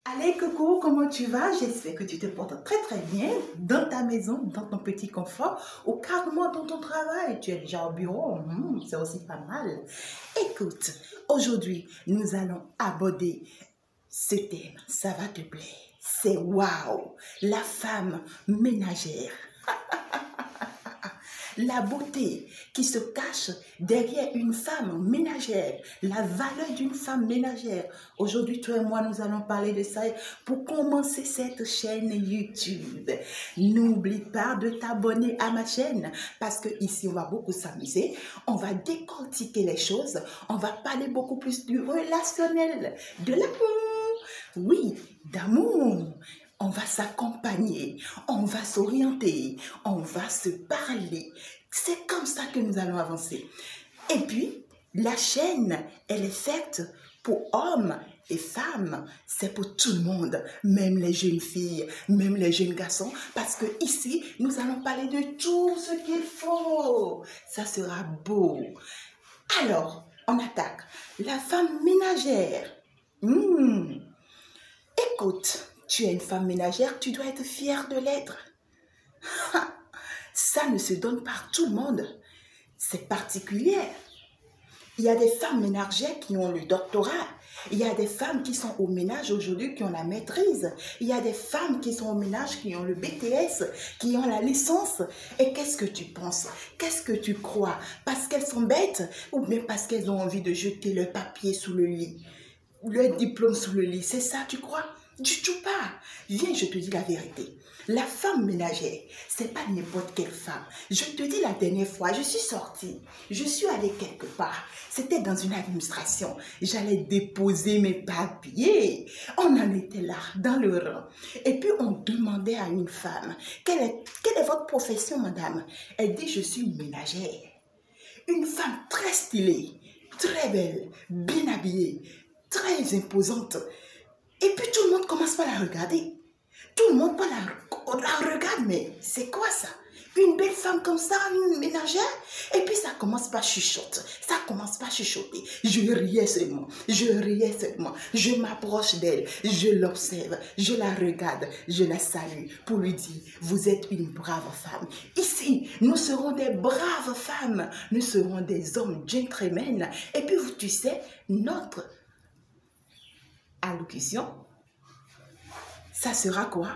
Allez, coucou, comment tu vas? J'espère que tu te portes très bien dans ta maison, dans ton petit confort ou carrément dans ton travail. Tu es déjà au bureau, c'est aussi pas mal. Écoute, aujourd'hui, nous allons aborder ce thème. Ça va te plaire. C'est waouh, la femme ménagère. La beauté qui se cache derrière une femme ménagère, la valeur d'une femme ménagère. Aujourd'hui, toi et moi, nous allons parler de ça pour commencer cette chaîne YouTube. N'oublie pas de t'abonner à ma chaîne parce que ici, on va beaucoup s'amuser. On va décortiquer les choses. On va parler beaucoup plus du relationnel, de l'amour. Oui, d'amour. On va s'accompagner, on va s'orienter, on va se parler. C'est comme ça que nous allons avancer. Et puis, la chaîne, elle est faite pour hommes et femmes. C'est pour tout le monde, même les jeunes filles, même les jeunes garçons. Parce que ici, nous allons parler de tout ce qu'il faut. Ça sera beau. Alors, on attaque. La femme ménagère. Écoute. Tu es une femme ménagère, tu dois être fière de l'être. Ça ne se donne par tout le monde. C'est particulier. Il y a des femmes ménagères qui ont le doctorat. Il y a des femmes qui sont au ménage aujourd'hui qui ont la maîtrise. Il y a des femmes qui sont au ménage qui ont le BTS, qui ont la licence. Et qu'est-ce que tu penses? Qu'est-ce que tu crois? Parce qu'elles sont bêtes ou bien parce qu'elles ont envie de jeter leur papier sous le lit, leur diplôme sous le lit? C'est ça, tu crois? Du tout pas. Viens, je te dis la vérité. La femme ménagère, c'est pas n'importe quelle femme. Je te dis la dernière fois, je suis sortie. Je suis allée quelque part. C'était dans une administration. J'allais déposer mes papiers. On en était là, dans le rang. Et puis, on demandait à une femme, quelle est votre profession, madame? Elle dit, je suis une ménagère. Une femme très stylée, très belle, bien habillée, très imposante. Et puis tout le monde commence par la regarder. Tout le monde la regarde, mais c'est quoi ça? Une belle femme comme ça, une ménagère? Et puis ça commence par chuchoter. Ça commence par chuchoter. Je riais seulement. Je m'approche d'elle. Je l'observe. Je la regarde. Je la salue pour lui dire, vous êtes une brave femme. Ici, nous serons des braves femmes. Nous serons des hommes gentlemen. Et puis, tu sais, notre allocution, ça sera quoi?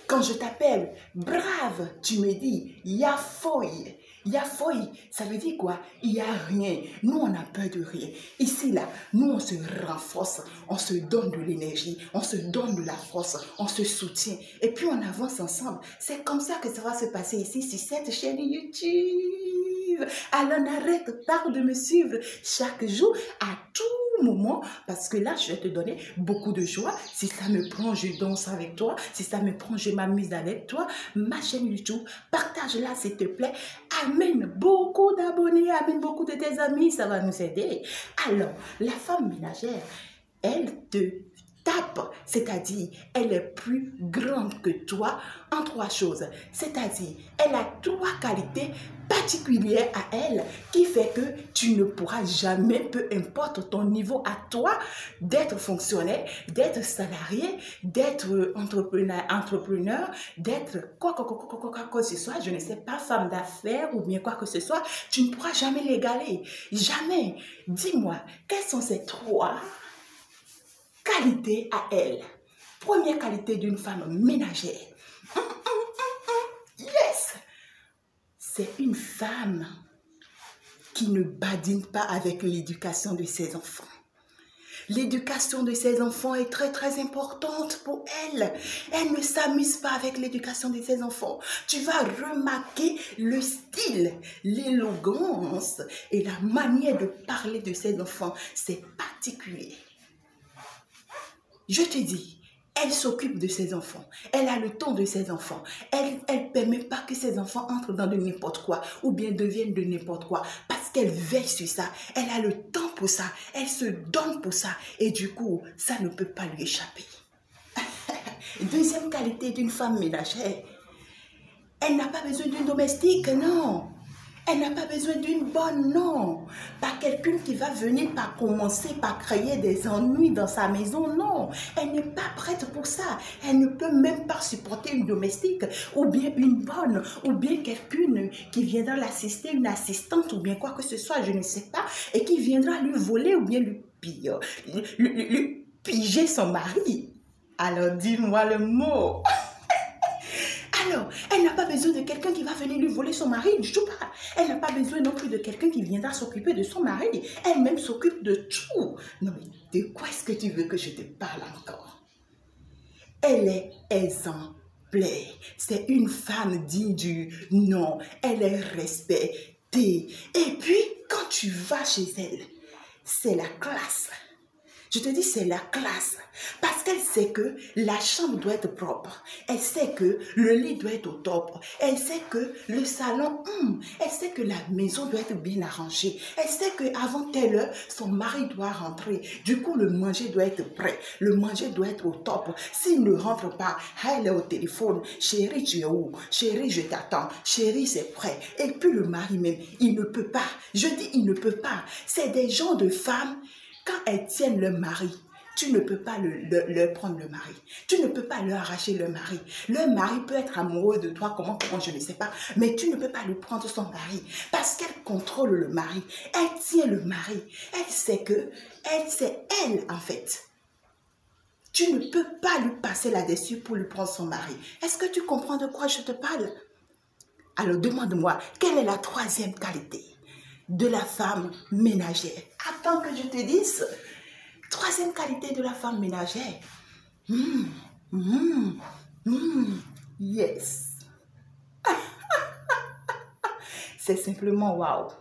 Quand je t'appelle brave, tu me dis yafoy. Yafoy, ça veut dire quoi? Il n'y a rien. Nous, on a peur de rien. Ici, là, nous, on se renforce, on se donne de l'énergie, on se donne de la force, on se soutient. Et puis, on avance ensemble. C'est comme ça que ça va se passer ici, sur cette chaîne YouTube. Alors, n'arrête pas de me suivre chaque jour, à tout moment, parce que là, je vais te donner beaucoup de joie. Si ça me prend, je danse avec toi. Si ça me prend, je m'amuse avec toi. Ma chaîne YouTube, partage-la s'il te plaît. Amène beaucoup d'abonnés, amène beaucoup de tes amis, ça va nous aider. Alors, la femme ménagère, elle te tape, c'est-à-dire elle est plus grande que toi en trois choses. C'est-à-dire, elle a trois qualités particulière à elle qui fait que tu ne pourras jamais, peu importe ton niveau à toi, d'être fonctionnaire, d'être salarié, d'être entrepreneur, d'être quoi que ce soit, je ne sais pas, femme d'affaires ou bien quoi que ce soit, tu ne pourras jamais l'égaler. Jamais. Dis-moi, quelles sont ces trois qualités à elle? Première qualité d'une femme ménagère. Yes! C'est une femme qui ne badine pas avec l'éducation de ses enfants. L'éducation de ses enfants est très importante pour elle. Elle ne s'amuse pas avec l'éducation de ses enfants. Tu vas remarquer le style, l'élégance et la manière de parler de ses enfants. C'est particulier. Je te dis, elle s'occupe de ses enfants. Elle a le temps de ses enfants. Elle ne permet pas que ses enfants entrent dans de n'importe quoi ou bien deviennent de n'importe quoi parce qu'elle veille sur ça. Elle a le temps pour ça. Elle se donne pour ça. Et du coup, ça ne peut pas lui échapper. Deuxième qualité d'une femme ménagère, elle n'a pas besoin d'un domestique, non. Elle n'a pas besoin d'une bonne, non. Pas quelqu'un qui va venir par commencer par créer des ennuis dans sa maison, non. Elle n'est pas prête pour ça. Elle ne peut même pas supporter une domestique, ou bien une bonne, ou bien quelqu'une qui viendra l'assister, une assistante, ou bien quoi que ce soit, je ne sais pas, et qui viendra lui voler, ou bien lui piger son mari. Alors dis-moi le mot. Alors, elle n'a pas besoin de quelqu'un qui va venir lui voler son mari, du tout pas. Elle n'a pas besoin non plus de quelqu'un qui viendra s'occuper de son mari. Elle-même s'occupe de tout. Non mais, de quoi est-ce que tu veux que je te parle encore? Elle est exemplaire. C'est une femme digne du nom. Elle est respectée. Et puis, quand tu vas chez elle, c'est la classe. Je te dis, c'est la classe. Parce qu'elle sait que la chambre doit être propre. Elle sait que le lit doit être au top. Elle sait que le salon, elle sait que la maison doit être bien arrangée. Elle sait qu'avant telle heure, son mari doit rentrer. Du coup, le manger doit être prêt. Le manger doit être au top. S'il ne rentre pas, elle est au téléphone. Chérie, tu es où? Chérie, je t'attends. Chérie, c'est prêt. Et puis le mari même, il ne peut pas. Je dis, il ne peut pas. C'est des genres de femmes. Quand elles tiennent le mari, tu ne peux pas leur prendre le mari. Tu ne peux pas leur arracher le mari. Le mari peut être amoureux de toi, comment, je ne sais pas. Mais tu ne peux pas lui prendre son mari. Parce qu'elle contrôle le mari. Elle tient le mari. Elle sait que, c'est elle en fait. Tu ne peux pas lui passer là-dessus pour lui prendre son mari. Est-ce que tu comprends de quoi je te parle? Alors demande-moi, quelle est la troisième qualité de la femme ménagère? Attends que je te dise. Troisième qualité de la femme ménagère. Yes. C'est simplement waouh.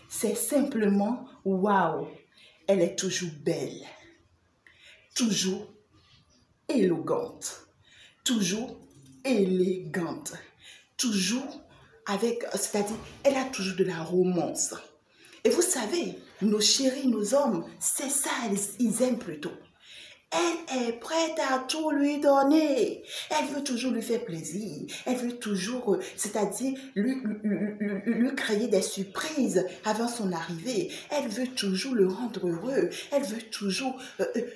C'est simplement waouh. Elle est toujours belle. Toujours élégante. Toujours élégante. Toujours avec, c'est-à-dire, elle a toujours de la romance. Et vous savez, nos chéris, nos hommes, c'est ça, ils aiment plutôt. Elle est prête à tout lui donner. Elle veut toujours lui faire plaisir. Elle veut toujours, c'est-à-dire, lui créer des surprises avant son arrivée. Elle veut toujours le rendre heureux. Elle veut toujours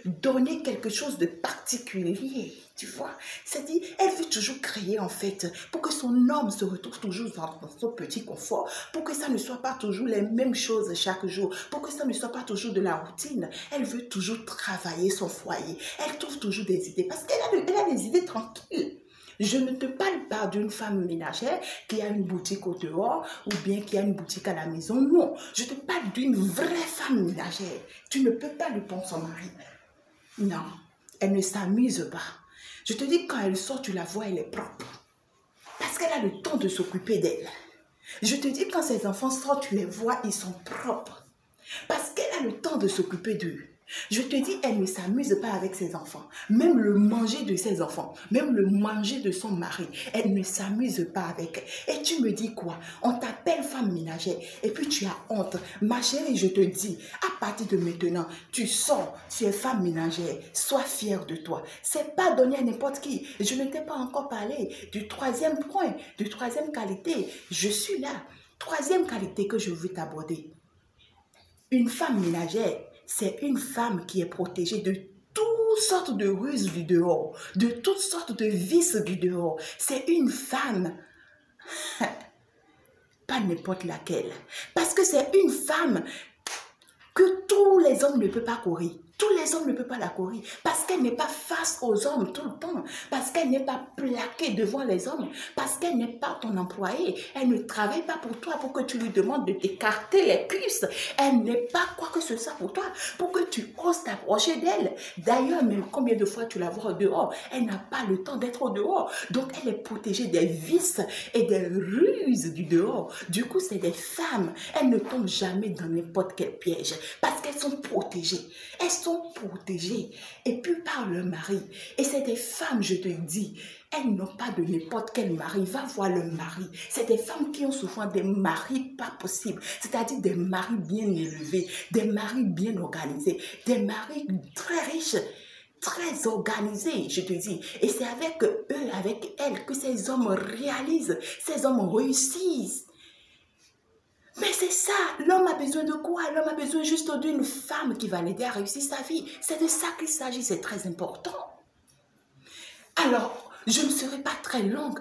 donner quelque chose de particulier. Tu vois? C'est-à-dire, elle veut toujours créer, en fait, pour que son homme se retrouve toujours dans son petit confort, pour que ça ne soit pas toujours les mêmes choses chaque jour, pour que ça ne soit pas toujours de la routine. Elle veut toujours travailler son foyer. Elle trouve toujours des idées, parce qu'elle a des idées tranquilles. Je ne te parle pas d'une femme ménagère qui a une boutique au dehors ou bien qui a une boutique à la maison. Non, je te parle d'une vraie femme ménagère. Tu ne peux pas lui prendre son mari. Non, elle ne s'amuse pas. Je te dis, quand elle sort, tu la vois, elle est propre. Parce qu'elle a le temps de s'occuper d'elle. Je te dis, quand ses enfants sortent, tu les vois, ils sont propres. Parce qu'elle a le temps de s'occuper d'eux. Je te dis, elle ne s'amuse pas avec ses enfants. Même le manger de ses enfants, même le manger de son mari, elle ne s'amuse pas avec. Et tu me dis quoi? On t'appelle femme ménagère et puis tu as honte. Ma chérie, je te dis, à partir de maintenant, tu sors, tu es femme ménagère, sois fière de toi. C'est pas donné à n'importe qui. Je ne t'ai pas encore parlé du troisième point, du troisième qualité. Je suis là. Troisième qualité que je veux t'aborder. Une femme ménagère, c'est une femme qui est protégée de toutes sortes de ruses du dehors, de toutes sortes de vices du dehors. C'est une femme, pas n'importe laquelle, parce que c'est une femme que tous les hommes ne peuvent pas courir. Tous les hommes ne peuvent pas la courir parce qu'elle n'est pas face aux hommes tout le temps, parce qu'elle n'est pas plaquée devant les hommes, parce qu'elle n'est pas ton employé. Elle ne travaille pas pour toi pour que tu lui demandes de t'écarter les cuisses. Elle n'est pas quoi que ce soit pour toi, pour que tu oses t'approcher d'elle. D'ailleurs, même combien de fois tu la vois au dehors, elle n'a pas le temps d'être au dehors. Donc, elle est protégée des vices et des ruses du dehors. Du coup, c'est des femmes. Elles ne tombent jamais dans n'importe quel piège parce qu'elles sont protégées. Elles sont protégées et puis par le mari. Et c'est des femmes, je te dis, elles n'ont pas de n'importe quel mari. Va voir le mari. C'est des femmes qui ont souvent des maris pas possibles, c'est-à-dire des maris bien élevés, des maris bien organisés, des maris très riches, très organisés, je te dis. Et c'est avec eux, avec elles, que ces hommes réalisent, ces hommes réussissent. Mais c'est ça, l'homme a besoin de quoi? L'homme a besoin juste d'une femme qui va l'aider à réussir sa vie. C'est de ça qu'il s'agit, c'est très important. Alors, je ne serai pas très longue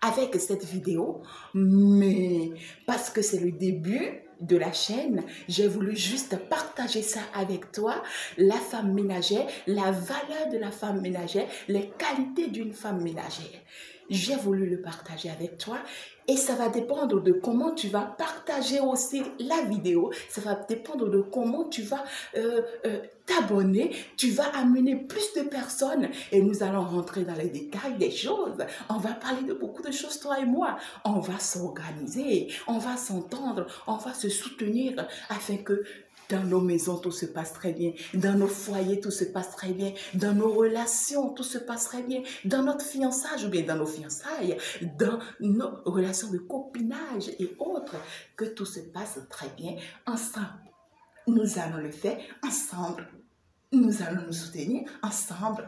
avec cette vidéo, mais parce que c'est le début de la chaîne, j'ai voulu juste partager ça avec toi, la femme ménagère, la valeur de la femme ménagère, les qualités d'une femme ménagère. J'ai voulu le partager avec toi et ça va dépendre de comment tu vas partager aussi la vidéo, ça va dépendre de comment tu vas t'abonner, tu vas amener plus de personnes et nous allons rentrer dans les détails des choses. On va parler de beaucoup de choses, toi et moi. On va s'organiser, on va s'entendre, on va se soutenir afin que dans nos maisons, tout se passe très bien. Dans nos foyers, tout se passe très bien. Dans nos relations, tout se passe très bien. Dans notre fiançage ou bien dans nos fiançailles, dans nos relations de copinage et autres, que tout se passe très bien ensemble. Nous allons le faire ensemble. Nous allons nous soutenir ensemble.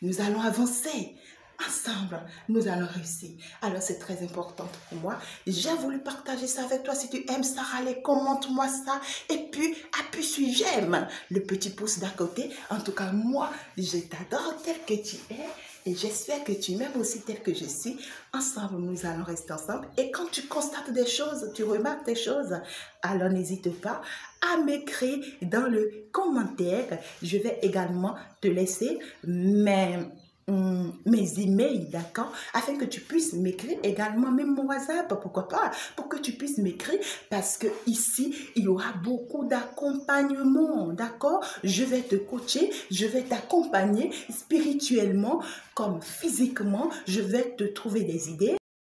Nous allons avancer ensemble. Nous allons réussir. Alors, c'est très important pour moi. J'ai voulu partager ça avec toi. Si tu aimes ça, allez, commente-moi ça. Et puis, appuie sur j'aime. Le petit pouce d'à côté. En tout cas, moi, je t'adore tel que tu es. Et j'espère que tu m'aimes aussi tel que je suis. Ensemble, nous allons rester ensemble. Et quand tu constates des choses, tu remarques des choses, alors n'hésite pas à m'écrire dans le commentaire. Je vais également te laisser mes emails, d'accord, afin que tu puisses m'écrire également, même mon WhatsApp, pourquoi pas, pour que tu puisses m'écrire, parce que ici, il y aura beaucoup d'accompagnement, d'accord, je vais te coacher, je vais t'accompagner spirituellement comme physiquement, je vais te trouver des idées.